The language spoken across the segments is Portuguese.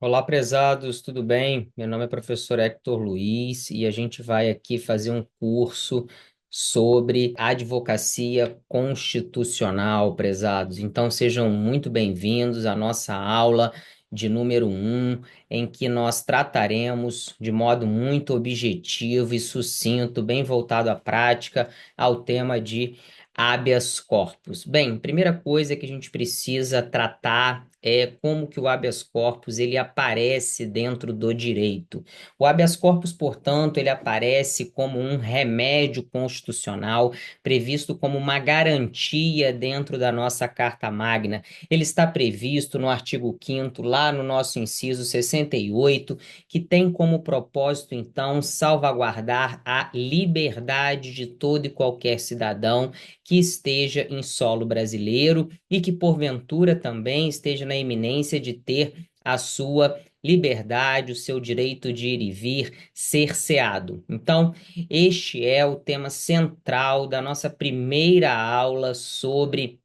Olá, prezados, tudo bem? Meu nome é professor Hector Luiz e a gente vai aqui fazer um curso sobre advocacia constitucional, prezados. Então, sejam muito bem-vindos à nossa aula de número 1, em que nós trataremos de modo muito objetivo e sucinto, bem voltado à prática, ao tema de habeas corpus. Bem, primeira coisa que a gente precisa tratar é como que o habeas corpus ele aparece dentro do direito. O habeas corpus, portanto, ele aparece como um remédio constitucional previsto como uma garantia dentro da nossa Carta Magna. Ele está previsto no artigo 5º, lá no nosso inciso 68, que tem como propósito, então, salvaguardar a liberdade de todo e qualquer cidadão que esteja em solo brasileiro e que, porventura, também esteja na iminência de ter a sua liberdade, o seu direito de ir e vir cerceado. Então, este é o tema central da nossa primeira aula sobre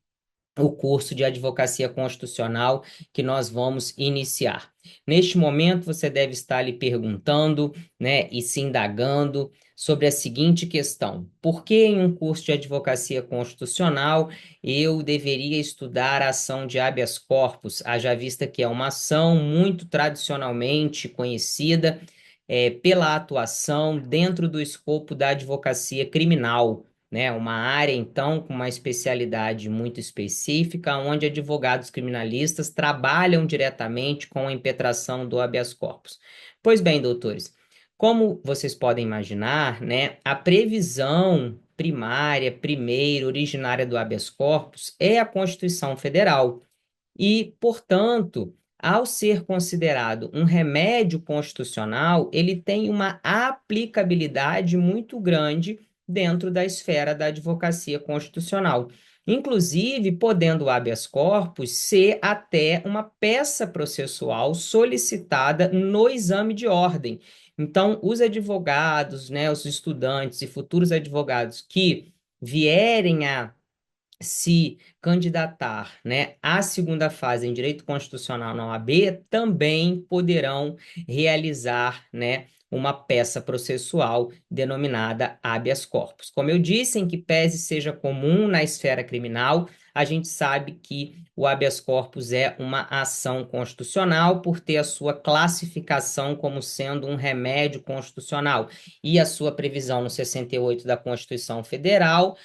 o curso de Advocacia Constitucional que nós vamos iniciar. Neste momento, você deve estar lhe perguntando, né, e se indagando sobre a seguinte questão: por que em um curso de Advocacia Constitucional eu deveria estudar a ação de habeas corpus, haja vista que é uma ação muito tradicionalmente conhecida pela atuação dentro do escopo da advocacia criminal, né? Uma área, então, com uma especialidade muito específica, onde advogados criminalistas trabalham diretamente com a impetração do habeas corpus. Pois bem, doutores, como vocês podem imaginar, né, a previsão primária, primeira, originária do habeas corpus é a Constituição Federal. E, portanto, ao ser considerado um remédio constitucional, ele tem uma aplicabilidade muito grande dentro da esfera da advocacia constitucional. Inclusive, podendo o habeas corpus ser até uma peça processual solicitada no exame de ordem. Então, os advogados, né, os estudantes e futuros advogados que vierem a se candidatar, né, à segunda fase em direito constitucional na OAB, também poderão realizar, né, uma peça processual denominada habeas corpus. Como eu disse, em que pese seja comum na esfera criminal, a gente sabe que o habeas corpus é uma ação constitucional por ter a sua classificação como sendo um remédio constitucional e a sua previsão no 68 da Constituição Federal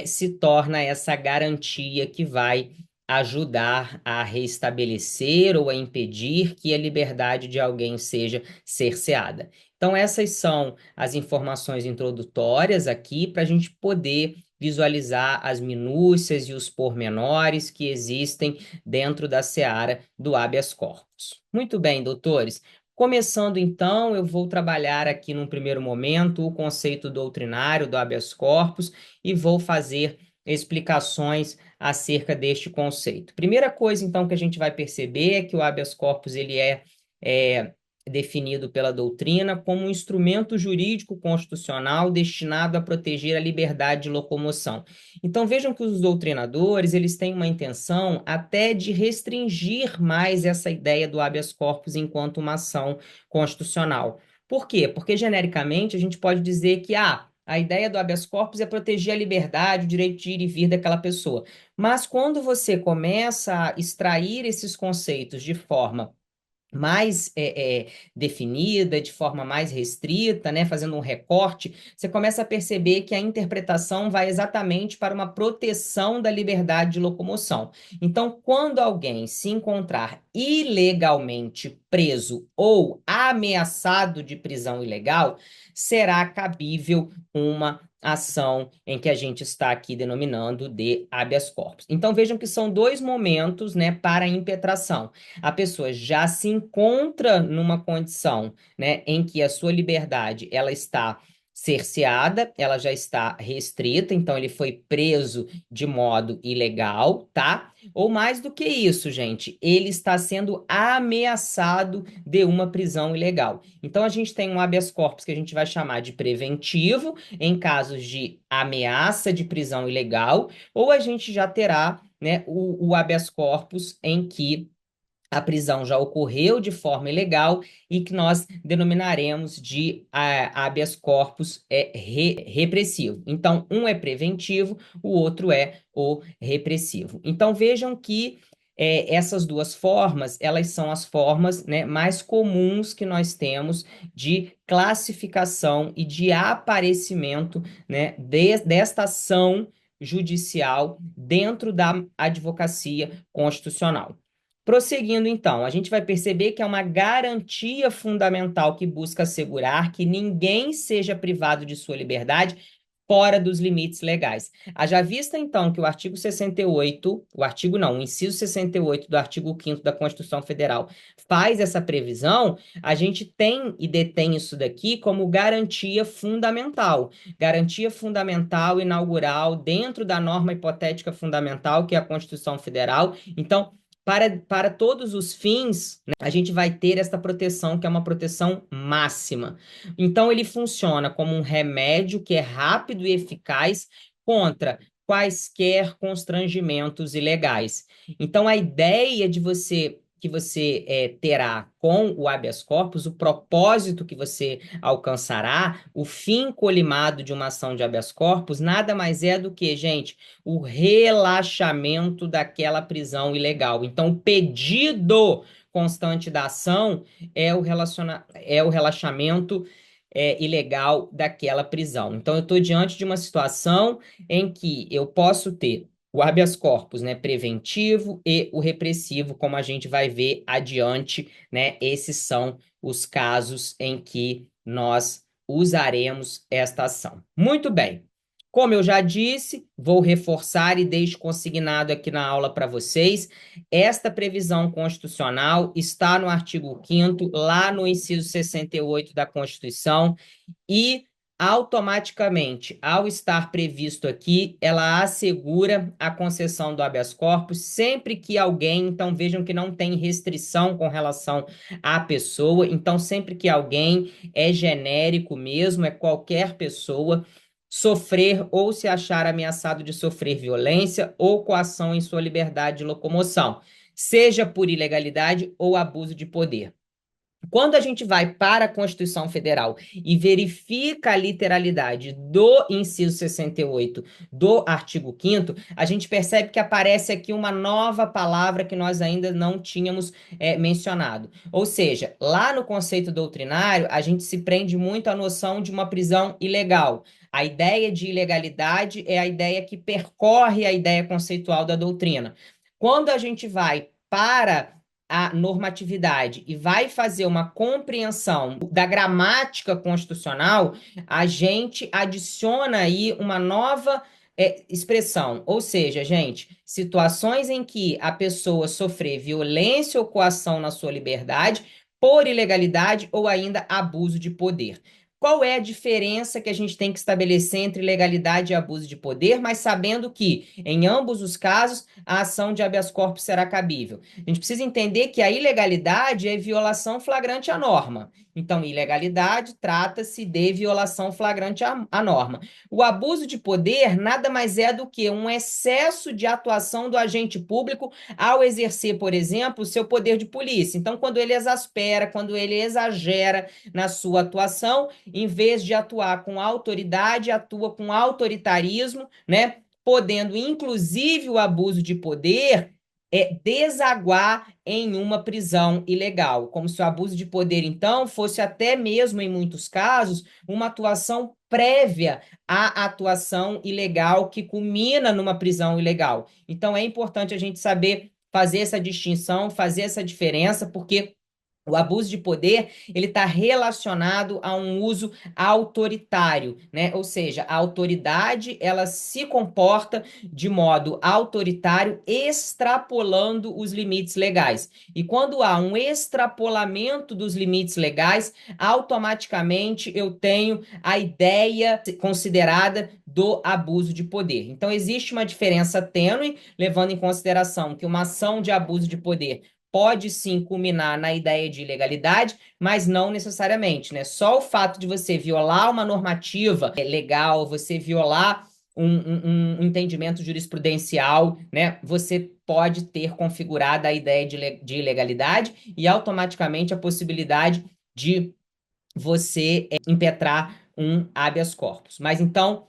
se torna essa garantia que vai ajudar a restabelecer ou a impedir que a liberdade de alguém seja cerceada. Então, essas são as informações introdutórias aqui para a gente poder visualizar as minúcias e os pormenores que existem dentro da seara do habeas corpus. Muito bem, doutores. Começando então, eu vou trabalhar aqui num primeiro momento o conceito doutrinário do habeas corpus e vou fazer explicações acerca deste conceito. Primeira coisa, então, que a gente vai perceber é que o habeas corpus ele é definido pela doutrina como um instrumento jurídico constitucional destinado a proteger a liberdade de locomoção. Então, vejam que os doutrinadores eles têm uma intenção até de restringir mais essa ideia do habeas corpus enquanto uma ação constitucional. Por quê? Porque, genericamente, a gente pode dizer que a ideia do habeas corpus é proteger a liberdade, o direito de ir e vir daquela pessoa. Mas quando você começa a extrair esses conceitos de forma mais definida, de forma mais restrita, né, fazendo um recorte, você começa a perceber que a interpretação vai exatamente para uma proteção da liberdade de locomoção. Então, quando alguém se encontrar ilegalmente preso ou ameaçado de prisão ilegal, será cabível uma ação em que a gente está aqui denominando de habeas corpus. Então, vejam que são dois momentos, né, para a impetração. A pessoa já se encontra numa condição, né, em que a sua liberdade ela está cerceada, ela já está restrita, então ele foi preso de modo ilegal, tá? Ou mais do que isso, gente, ele está sendo ameaçado de uma prisão ilegal. Então a gente tem um habeas corpus que a gente vai chamar de preventivo em casos de ameaça de prisão ilegal, ou a gente já terá, né, o habeas corpus em que a prisão já ocorreu de forma ilegal e que nós denominaremos de habeas corpus repressivo. Então, um é preventivo, o outro é o repressivo. Então, vejam que essas duas formas, elas são as formas, né, mais comuns que nós temos de classificação e de aparecimento, né, desta ação judicial dentro da advocacia constitucional. Prosseguindo, então, a gente vai perceber que é uma garantia fundamental que busca assegurar que ninguém seja privado de sua liberdade fora dos limites legais. Haja vista, então, que o artigo 68, o artigo não, o inciso 68 do artigo 5º da Constituição Federal faz essa previsão, a gente tem e detém isso daqui como garantia fundamental inaugural dentro da norma hipotética fundamental, que é a Constituição Federal. Então, para todos os fins, né, a gente vai ter esta proteção, que é uma proteção máxima. Então, ele funciona como um remédio que é rápido e eficaz contra quaisquer constrangimentos ilegais. Então, a ideia de que você terá com o habeas corpus, o propósito que você alcançará, o fim colimado de uma ação de habeas corpus, nada mais é do que, gente, o relaxamento daquela prisão ilegal. Então, o pedido constante da ação é o relaxamento ilegal daquela prisão. Então, eu estou diante de uma situação em que eu posso ter o habeas corpus, né, preventivo e o repressivo, como a gente vai ver adiante, né? Esses são os casos em que nós usaremos esta ação. Muito bem. Como eu já disse, vou reforçar e deixo consignado aqui na aula para vocês, esta previsão constitucional está no artigo 5º, lá no inciso 68 da Constituição, e automaticamente, ao estar previsto aqui, ela assegura a concessão do habeas corpus sempre que alguém, então vejam que não tem restrição com relação à pessoa, então sempre que alguém é genérico mesmo, é qualquer pessoa, sofrer ou se achar ameaçado de sofrer violência ou coação em sua liberdade de locomoção, seja por ilegalidade ou abuso de poder. Quando a gente vai para a Constituição Federal e verifica a literalidade do inciso 68 do artigo 5º, a gente percebe que aparece aqui uma nova palavra que nós ainda não tínhamos mencionado. Ou seja, lá no conceito doutrinário, a gente se prende muito à noção de uma prisão ilegal. A ideia de ilegalidade é a ideia que percorre a ideia conceitual da doutrina. Quando a gente vai para a normatividade e vai fazer uma compreensão da gramática constitucional, a gente adiciona aí uma nova expressão. Ou seja, gente, situações em que a pessoa sofrer violência ou coação na sua liberdade por ilegalidade ou ainda abuso de poder. Qual é a diferença que a gente tem que estabelecer entre legalidade e abuso de poder, mas sabendo que, em ambos os casos, a ação de habeas corpus será cabível? A gente precisa entender que a ilegalidade é violação flagrante à norma. Então, ilegalidade trata-se de violação flagrante à norma. O abuso de poder nada mais é do que um excesso de atuação do agente público ao exercer, por exemplo, o seu poder de polícia. Então, quando ele exaspera, quando ele exagera na sua atuação, em vez de atuar com autoridade, atua com autoritarismo, né? Podendo, inclusive, o abuso de poder desaguar em uma prisão ilegal, como se o abuso de poder, então, fosse até mesmo, em muitos casos, uma atuação prévia à atuação ilegal que culmina numa prisão ilegal. Então, é importante a gente saber fazer essa distinção, fazer essa diferença, porque o abuso de poder, ele está relacionado a um uso autoritário, né? Ou seja, a autoridade, ela se comporta de modo autoritário, extrapolando os limites legais. E quando há um extrapolamento dos limites legais, automaticamente eu tenho a ideia considerada do abuso de poder. Então, existe uma diferença tênue, levando em consideração que uma ação de abuso de poder pode sim culminar na ideia de ilegalidade, mas não necessariamente, né? Só o fato de você violar uma normativa legal, você violar um entendimento jurisprudencial, né, você pode ter configurada a ideia de ilegalidade e automaticamente a possibilidade de você impetrar um habeas corpus. Mas então,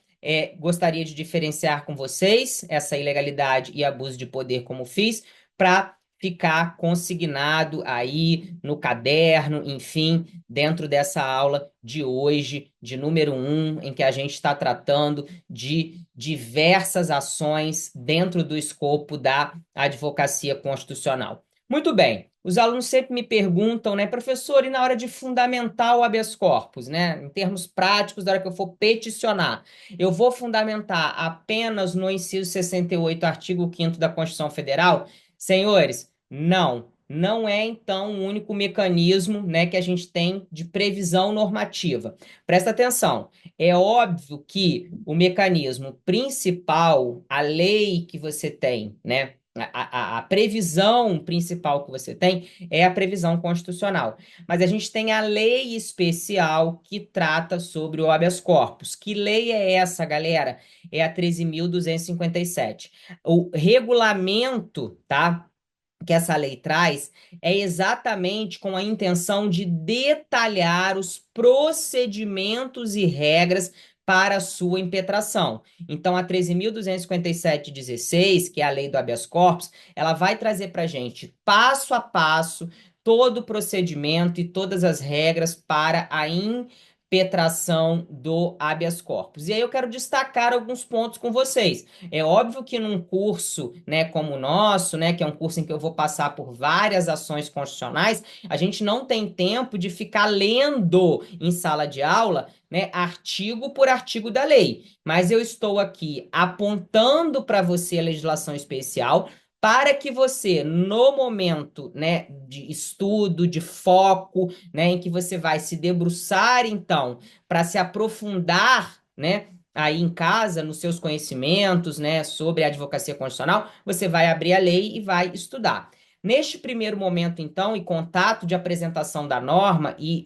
gostaria de diferenciar com vocês essa ilegalidade e abuso de poder, como fiz, para ficar consignado aí no caderno, enfim, dentro dessa aula de hoje, de número 1, em que a gente está tratando de diversas ações dentro do escopo da advocacia constitucional. Muito bem. Os alunos sempre me perguntam, né, professor, e na hora de fundamentar o habeas corpus, né, em termos práticos, na hora que eu for peticionar, eu vou fundamentar apenas no inciso 68, artigo 5º da Constituição Federal? Senhores, não é então o único mecanismo, né, que a gente tem de previsão normativa. Presta atenção, é óbvio que o mecanismo principal, a lei que você tem, né, a previsão principal que você tem é a previsão constitucional. Mas a gente tem a lei especial que trata sobre o habeas corpus. Que lei é essa, galera? É a 13.257. O regulamento, tá? Que essa lei traz é exatamente com a intenção de detalhar os procedimentos e regras para a sua impetração. Então, a 13.257/16, que é a lei do habeas corpus, ela vai trazer para a gente, passo a passo, todo o procedimento e todas as regras para a impetração do habeas corpus. E aí eu quero destacar alguns pontos com vocês. É óbvio que num curso, né, como o nosso, né, que é um curso em que eu vou passar por várias ações constitucionais, a gente não tem tempo de ficar lendo em sala de aula, né, artigo por artigo da lei. Mas eu estou aqui apontando para você a legislação especial para que você, no momento, né, de estudo, de foco, né, em que você vai se debruçar, então, para se aprofundar, né, aí em casa, nos seus conhecimentos, né, sobre a advocacia constitucional, você vai abrir a lei e vai estudar. Neste primeiro momento, então, e contato de apresentação da norma e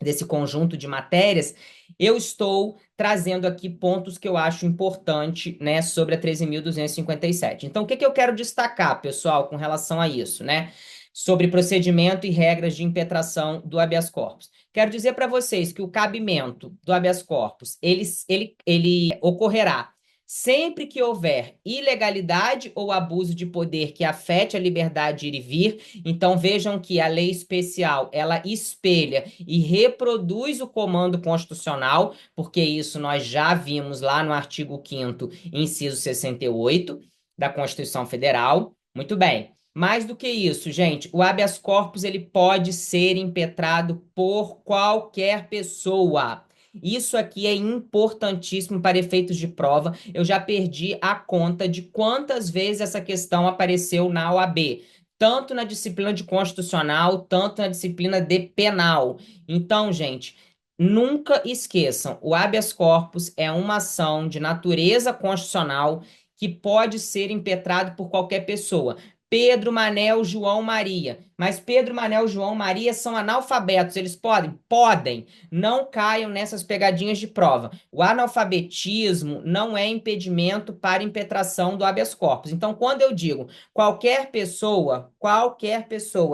desse conjunto de matérias, eu estou trazendo aqui pontos que eu acho importante, né, sobre a 13.257. Então, o que que eu quero destacar, pessoal, com relação a isso, né? Sobre procedimento e regras de impetração do habeas corpus. Quero dizer para vocês que o cabimento do habeas corpus, ele ocorrerá sempre que houver ilegalidade ou abuso de poder que afete a liberdade de ir e vir. Então vejam que a lei especial, ela espelha e reproduz o comando constitucional, porque isso nós já vimos lá no artigo 5º, inciso 68 da Constituição Federal. Muito bem. Mais do que isso, gente, o habeas corpus ele pode ser impetrado por qualquer pessoa. Isso aqui é importantíssimo para efeitos de prova. Eu já perdi a conta de quantas vezes essa questão apareceu na OAB, tanto na disciplina de constitucional, tanto na disciplina de penal. Então, gente, nunca esqueçam, o habeas corpus é uma ação de natureza constitucional que pode ser impetrado por qualquer pessoa. Pedro, Manel, João, Maria. Mas Pedro, Manel, João, Maria são analfabetos. Eles podem? Podem. Não caiam nessas pegadinhas de prova. O analfabetismo não é impedimento para impetração do habeas corpus. Então, quando eu digo qualquer pessoa,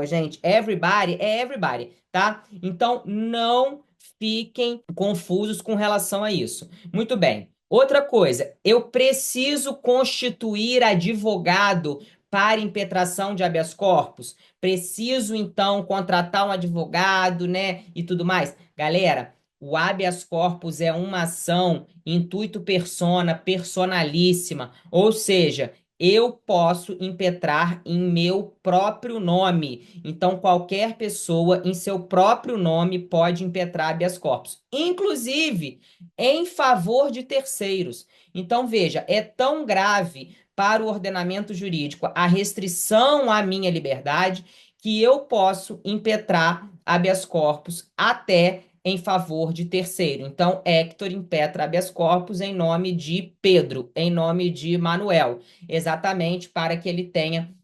gente, everybody é everybody, tá? Então, não fiquem confusos com relação a isso. Muito bem. Outra coisa, eu preciso constituir advogado para impetração de habeas corpus? Preciso, então, contratar um advogado, né? E tudo mais. Galera, o habeas corpus é uma ação intuito persona, personalíssima. Ou seja, eu posso impetrar em meu próprio nome. Então, qualquer pessoa em seu próprio nome pode impetrar habeas corpus, inclusive em favor de terceiros. Então, veja, é tão grave para o ordenamento jurídico a restrição à minha liberdade que eu posso impetrar habeas corpus até em favor de terceiro. Então, Hector impetra habeas corpus em nome de Pedro, em nome de Manuel, exatamente para que ele tenha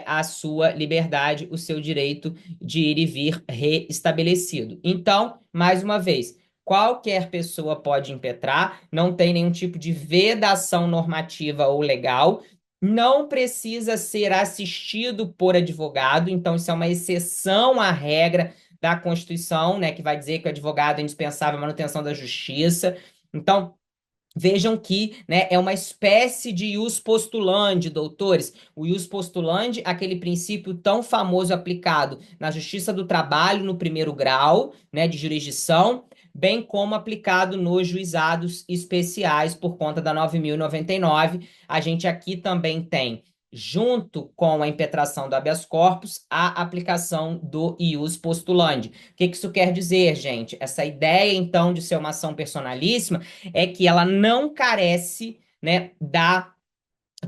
a sua liberdade, o seu direito de ir e vir reestabelecido. Então, mais uma vez, qualquer pessoa pode impetrar, não tem nenhum tipo de vedação normativa ou legal, não precisa ser assistido por advogado, então isso é uma exceção à regra da Constituição, né, que vai dizer que o advogado é indispensável à manutenção da justiça. Então, vejam que, né, é uma espécie de ius postulandi, doutores. O ius postulandi, aquele princípio tão famoso aplicado na Justiça do Trabalho no primeiro grau, né, de jurisdição, bem como aplicado nos juizados especiais por conta da 9.099. A gente aqui também tem, junto com a impetração do habeas corpus, a aplicação do ius postulandi. O que isso quer dizer, gente? Essa ideia, então, de ser uma ação personalíssima é que ela não carece, né,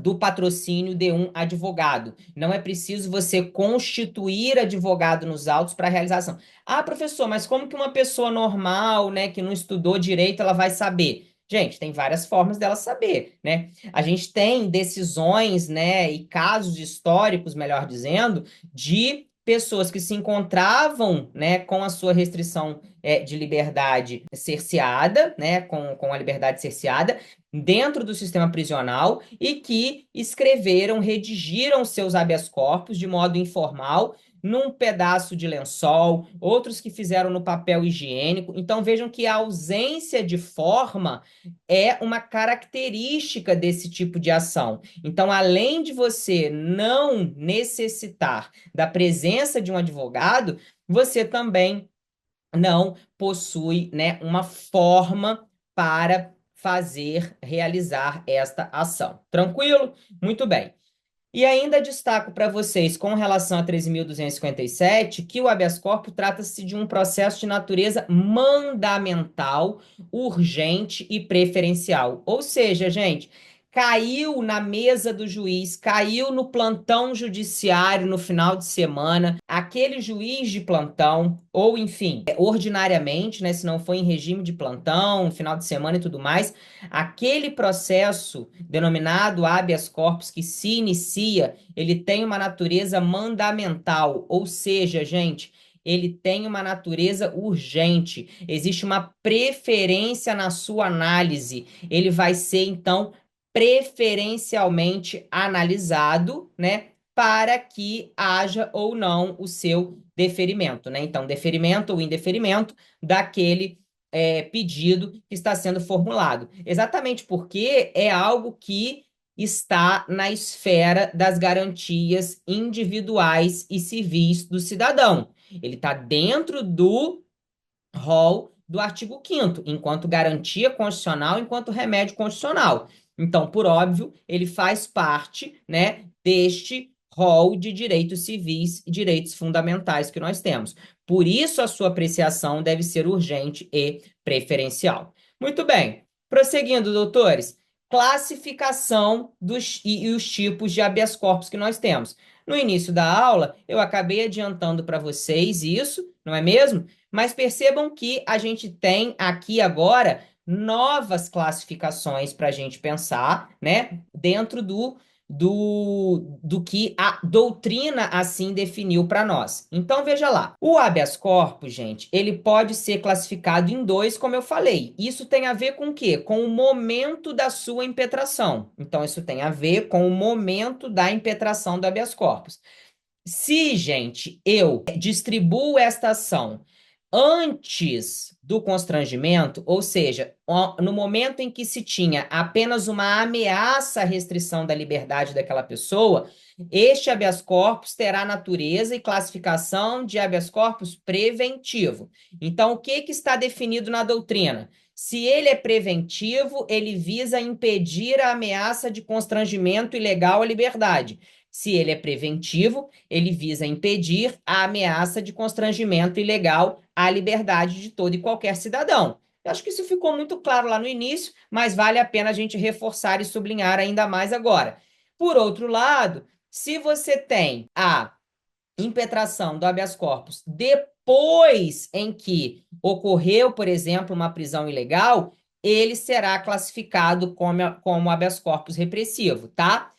do patrocínio de um advogado. Não é preciso você constituir advogado nos autos para realização. Ah, professor, mas como que uma pessoa normal, né, que não estudou direito, ela vai saber? Gente, tem várias formas dela saber, né? A gente tem decisões, né, e casos históricos, melhor dizendo, de pessoas que se encontravam, né, com a sua restrição de liberdade cerceada, né, com a liberdade cerceada, dentro do sistema prisional e que escreveram, redigiram seus habeas corpus de modo informal, num pedaço de lençol, outros que fizeram no papel higiênico. Então vejam que a ausência de forma é uma característica desse tipo de ação. Então, além de você não necessitar da presença de um advogado, você também não possui, né, uma forma para realizar esta ação. Tranquilo? Muito bem. E ainda destaco para vocês, com relação a 13.257, que o habeas corpus trata-se de um processo de natureza mandamental, urgente e preferencial. Ou seja, gente, caiu na mesa do juiz, caiu no plantão judiciário no final de semana, aquele juiz de plantão, ou enfim, ordinariamente, né, se não for em regime de plantão, final de semana e tudo mais, aquele processo denominado habeas corpus que se inicia, ele tem uma natureza mandamental, ou seja, gente, ele tem uma natureza urgente, existe uma preferência na sua análise, ele vai ser, então, preferencialmente analisado, né, para que haja ou não o seu deferimento, né? Então, deferimento ou indeferimento daquele pedido que está sendo formulado. Exatamente porque é algo que está na esfera das garantias individuais e civis do cidadão. Ele está dentro do rol do artigo 5º, enquanto garantia constitucional, enquanto remédio constitucional. Então, por óbvio, ele faz parte, né, deste rol de direitos civis e direitos fundamentais que nós temos. Por isso, a sua apreciação deve ser urgente e preferencial. Muito bem. Prosseguindo, doutores, classificação e os tipos de habeas corpus que nós temos. No início da aula, eu acabei adiantando para vocês isso, não é mesmo? Mas percebam que a gente tem aqui agora novas classificações para a gente pensar, né? Dentro do que a doutrina assim definiu para nós. Então, veja lá. O habeas corpus, gente, ele pode ser classificado em dois, como eu falei. Isso tem a ver com o quê? Com o momento da sua impetração. Então, isso tem a ver com o momento da impetração do habeas corpus. Se, gente, eu distribuo esta ação antes do constrangimento, ou seja, no momento em que se tinha apenas uma ameaça à restrição da liberdade daquela pessoa, este habeas corpus terá natureza e classificação de habeas corpus preventivo. Então, o que está definido na doutrina? Se ele é preventivo, ele visa impedir a ameaça de constrangimento ilegal à liberdade. Se ele é preventivo, ele visa impedir a ameaça de constrangimento ilegal à liberdade de todo e qualquer cidadão. Eu acho que isso ficou muito claro lá no início, mas vale a pena a gente reforçar e sublinhar ainda mais agora. Por outro lado, se você tem a impetração do habeas corpus depois em que ocorreu, por exemplo, uma prisão ilegal, ele será classificado como habeas corpus repressivo, tá?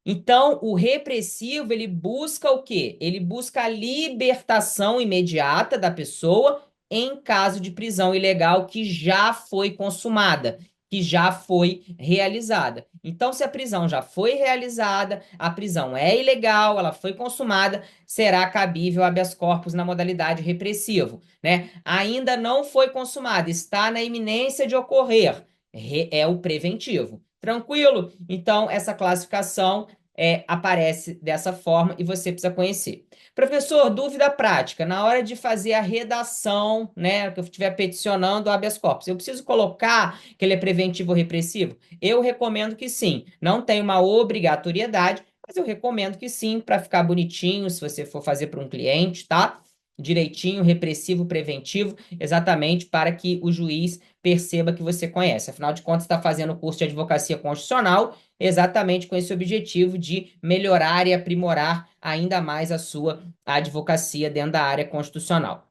Então, o repressivo, ele busca o quê? Ele busca a libertação imediata da pessoa em caso de prisão ilegal que já foi consumada, que já foi realizada. Então, se a prisão já foi realizada, a prisão é ilegal, ela foi consumada, será cabível habeas corpus na modalidade repressivo, né? Ainda não foi consumada, está na iminência de ocorrer, é o preventivo. Tranquilo? Então, essa classificação aparece dessa forma e você precisa conhecer. Professor, dúvida prática, na hora de fazer a redação, né, que eu estiver peticionando o habeas corpus, eu preciso colocar que ele é preventivo ou repressivo? Eu recomendo que sim. Não tem uma obrigatoriedade, mas eu recomendo que sim, para ficar bonitinho, se você for fazer para um cliente, tá? Direitinho, repressivo, preventivo, exatamente para que o juiz perceba que você conhece. Afinal de contas, está fazendo o curso de advocacia constitucional exatamente com esse objetivo de melhorar e aprimorar ainda mais a sua advocacia dentro da área constitucional.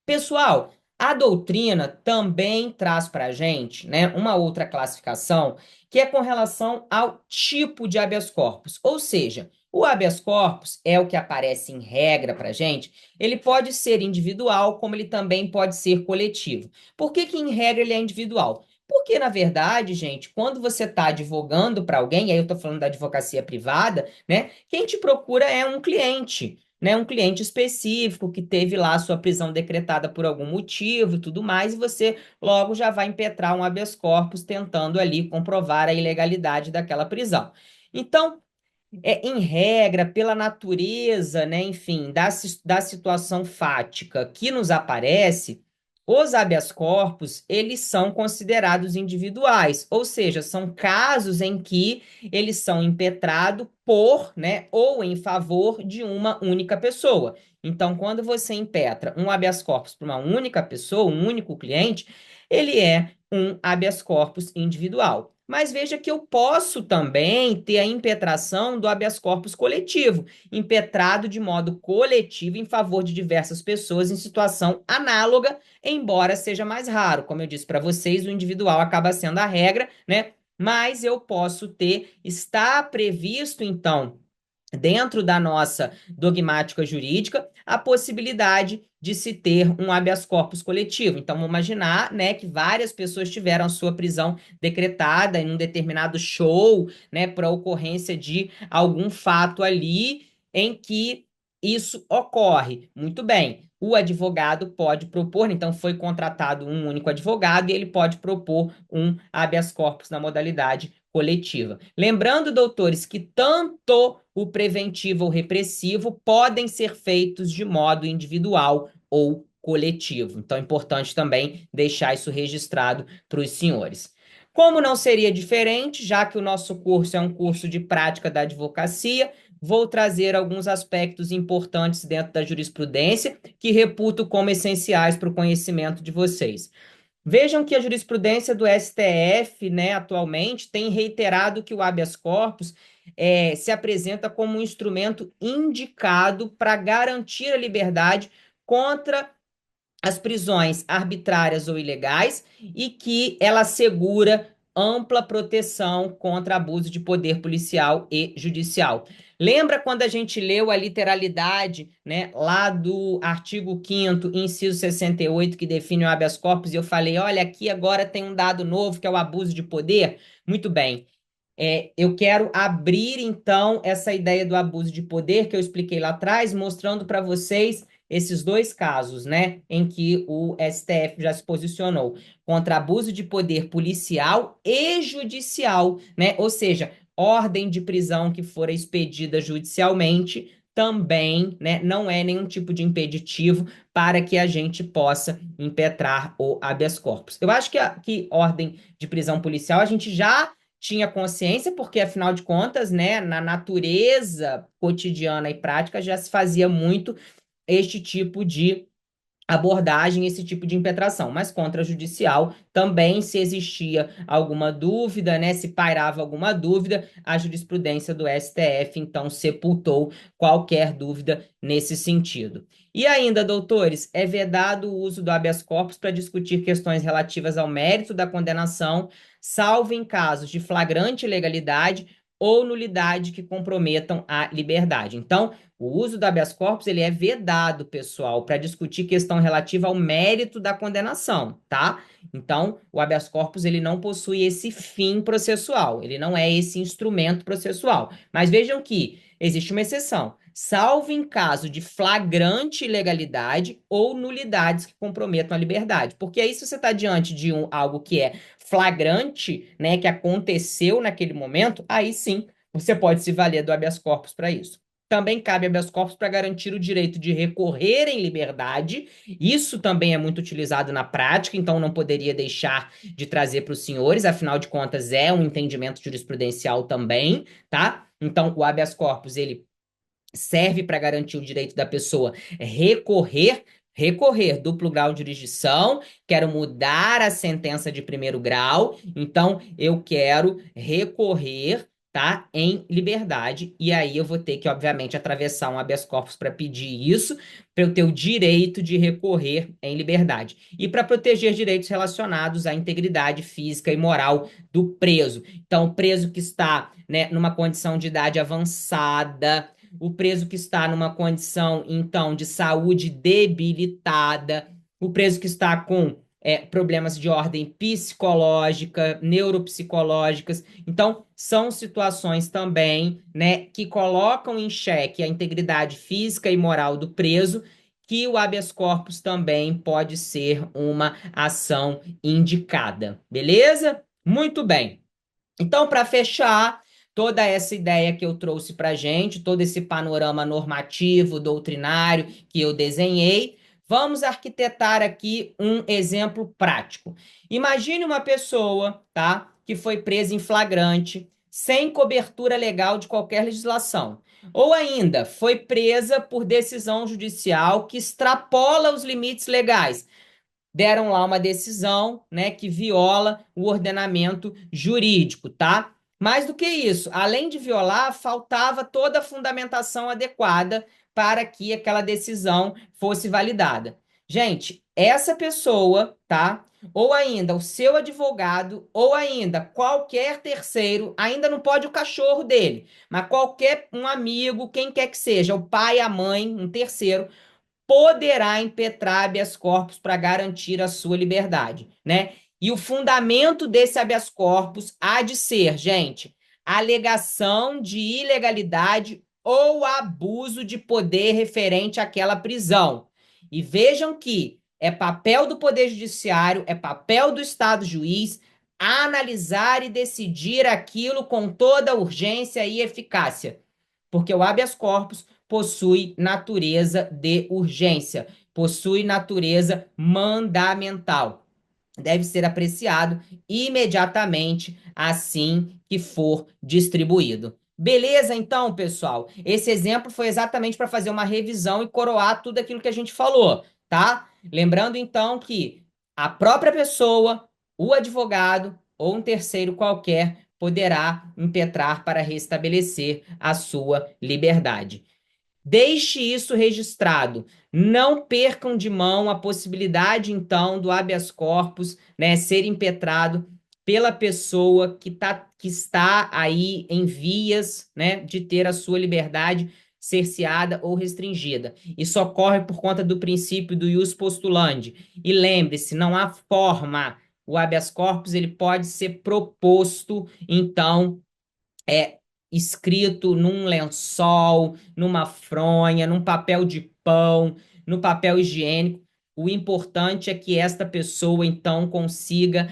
Pessoal, a doutrina também traz para a gente, né, uma outra classificação que é com relação ao tipo de habeas corpus. Ou seja, o habeas corpus é o que aparece em regra para a gente. Ele pode ser individual, como ele também pode ser coletivo. Por que que em regra ele é individual? Porque, na verdade, gente, quando você está advogando para alguém, aí eu estou falando da advocacia privada, né? Quem te procura é um cliente, né, um cliente específico que teve lá a sua prisão decretada por algum motivo e tudo mais, e você logo já vai impetrar um habeas corpus tentando ali comprovar a ilegalidade daquela prisão. Então, em regra, pela natureza, né, enfim, da situação fática que nos aparece, os habeas corpus, eles são considerados individuais, ou seja, são casos em que eles são impetrados por, né, ou em favor de uma única pessoa. Então, quando você impetra um habeas corpus para uma única pessoa, um único cliente, ele é um habeas corpus individual. Mas veja que eu posso também ter a impetração do habeas corpus coletivo, impetrado de modo coletivo em favor de diversas pessoas em situação análoga, embora seja mais raro. Como eu disse para vocês, o individual acaba sendo a regra, né? Mas eu posso ter, está previsto então dentro da nossa dogmática jurídica, a possibilidade de se ter um habeas corpus coletivo. Então, vamos imaginar, né, que várias pessoas tiveram a sua prisão decretada em um determinado show, né, para ocorrência de algum fato ali em que isso ocorre. Muito bem. O advogado pode propor, então foi contratado um único advogado e ele pode propor um habeas corpus na modalidade coletiva. Lembrando, doutores, que tanto o preventivo ou repressivo podem ser feitos de modo individual ou coletivo. Então, é importante também deixar isso registrado para os senhores. Como não seria diferente, já que o nosso curso é um curso de prática da advocacia, vou trazer alguns aspectos importantes dentro da jurisprudência que reputo como essenciais para o conhecimento de vocês. Vejam que a jurisprudência do STF, né, atualmente, tem reiterado que o habeas corpus se apresenta como um instrumento indicado para garantir a liberdade contra as prisões arbitrárias ou ilegais e que ela assegura ampla proteção contra abuso de poder policial e judicial. Lembra quando a gente leu a literalidade, né, lá do artigo 5º, inciso 68, que define o habeas corpus, e eu falei, olha, aqui agora tem um dado novo, que é o abuso de poder? Muito bem. Eu quero abrir, então, essa ideia do abuso de poder que eu expliquei lá atrás, mostrando para vocês esses dois casos, né, em que o STF já se posicionou contra abuso de poder policial e judicial, né, ou seja, ordem de prisão que fora expedida judicialmente também, né, não é nenhum tipo de impeditivo para que a gente possa impetrar o habeas corpus. Eu acho que ordem de prisão policial a gente já tinha consciência, porque afinal de contas, né, na natureza cotidiana e prática já se fazia muito este tipo de abordagem, esse tipo de impetração, mas contra a judicial também, se existia alguma dúvida, né, se pairava alguma dúvida, a jurisprudência do STF então sepultou qualquer dúvida nesse sentido. E ainda, doutores, é vedado o uso do habeas corpus para discutir questões relativas ao mérito da condenação, salvo em casos de flagrante ilegalidade, ou nulidade que comprometam a liberdade. Então, o uso do habeas corpus ele é vedado, pessoal, para discutir questão relativa ao mérito da condenação, tá? Então, o habeas corpus ele não possui esse fim processual, ele não é esse instrumento processual. Mas vejam que existe uma exceção, salvo em caso de flagrante ilegalidade ou nulidades que comprometam a liberdade. Porque aí, se você está diante de algo que é flagrante, né, que aconteceu naquele momento, aí sim você pode se valer do habeas corpus para isso. Também cabe habeas corpus para garantir o direito de recorrer em liberdade. Isso também é muito utilizado na prática, então não poderia deixar de trazer para os senhores, afinal de contas é um entendimento jurisprudencial também, tá? Então o habeas corpus ele serve para garantir o direito da pessoa recorrer, duplo grau de jurisdição, quero mudar a sentença de primeiro grau, então eu quero recorrer, tá, em liberdade, e aí eu vou ter que, obviamente, atravessar um habeas corpus para pedir isso, para eu ter o direito de recorrer em liberdade. E para proteger direitos relacionados à integridade física e moral do preso. Então, o preso que está, né, numa condição de idade avançada, o preso que está numa condição, então, de saúde debilitada, o preso que está com problemas de ordem psicológica, neuropsicológicas. Então, são situações também, né, que colocam em xeque a integridade física e moral do preso, que o habeas corpus também pode ser uma ação indicada. Beleza? Muito bem. Então, para fechar toda essa ideia que eu trouxe para a gente, todo esse panorama normativo, doutrinário que eu desenhei, vamos arquitetar aqui um exemplo prático. Imagine uma pessoa, tá, que foi presa em flagrante, sem cobertura legal de qualquer legislação. Ou ainda, foi presa por decisão judicial que extrapola os limites legais, deram lá uma decisão, né, que viola o ordenamento jurídico, tá? Mais do que isso, além de violar, faltava toda a fundamentação adequada para que aquela decisão fosse validada. Gente, essa pessoa, tá? Ou ainda o seu advogado, ou ainda qualquer terceiro, ainda não pode o cachorro dele, mas qualquer um amigo, quem quer que seja, o pai, a mãe, um terceiro, poderá impetrar habeas corpus para garantir a sua liberdade, né? E o fundamento desse habeas corpus há de ser, gente, alegação de ilegalidade ou abuso de poder referente àquela prisão. E vejam que é papel do Poder Judiciário, é papel do Estado juiz analisar e decidir aquilo com toda urgência e eficácia, porque o habeas corpus possui natureza de urgência, possui natureza mandamental. Deve ser apreciado imediatamente assim que for distribuído. Beleza, então, pessoal? Esse exemplo foi exatamente para fazer uma revisão e coroar tudo aquilo que a gente falou, tá? Lembrando, então, que a própria pessoa, o advogado ou um terceiro qualquer poderá impetrar para restabelecer a sua liberdade. Deixe isso registrado. Não percam de mão a possibilidade, então, do habeas corpus, né, ser impetrado pela pessoa que está aí em vias, né, de ter a sua liberdade cerceada ou restringida. Isso ocorre por conta do princípio do ius postulandi. E lembre-se, não há forma. O habeas corpus ele pode ser proposto, então, é escrito num lençol, numa fronha, num papel de pão, no papel higiênico. O importante é que esta pessoa, então, consiga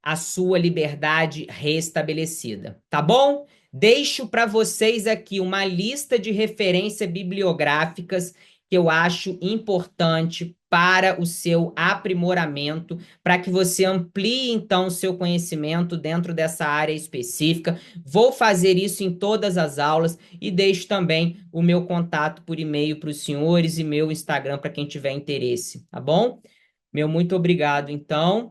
a sua liberdade restabelecida, tá bom? Deixo para vocês aqui uma lista de referências bibliográficas que eu acho importante para o seu aprimoramento, para que você amplie então o seu conhecimento dentro dessa área específica. Vou fazer isso em todas as aulas e deixo também o meu contato por e-mail para os senhores e meu Instagram para quem tiver interesse, tá bom? Meu muito obrigado, então.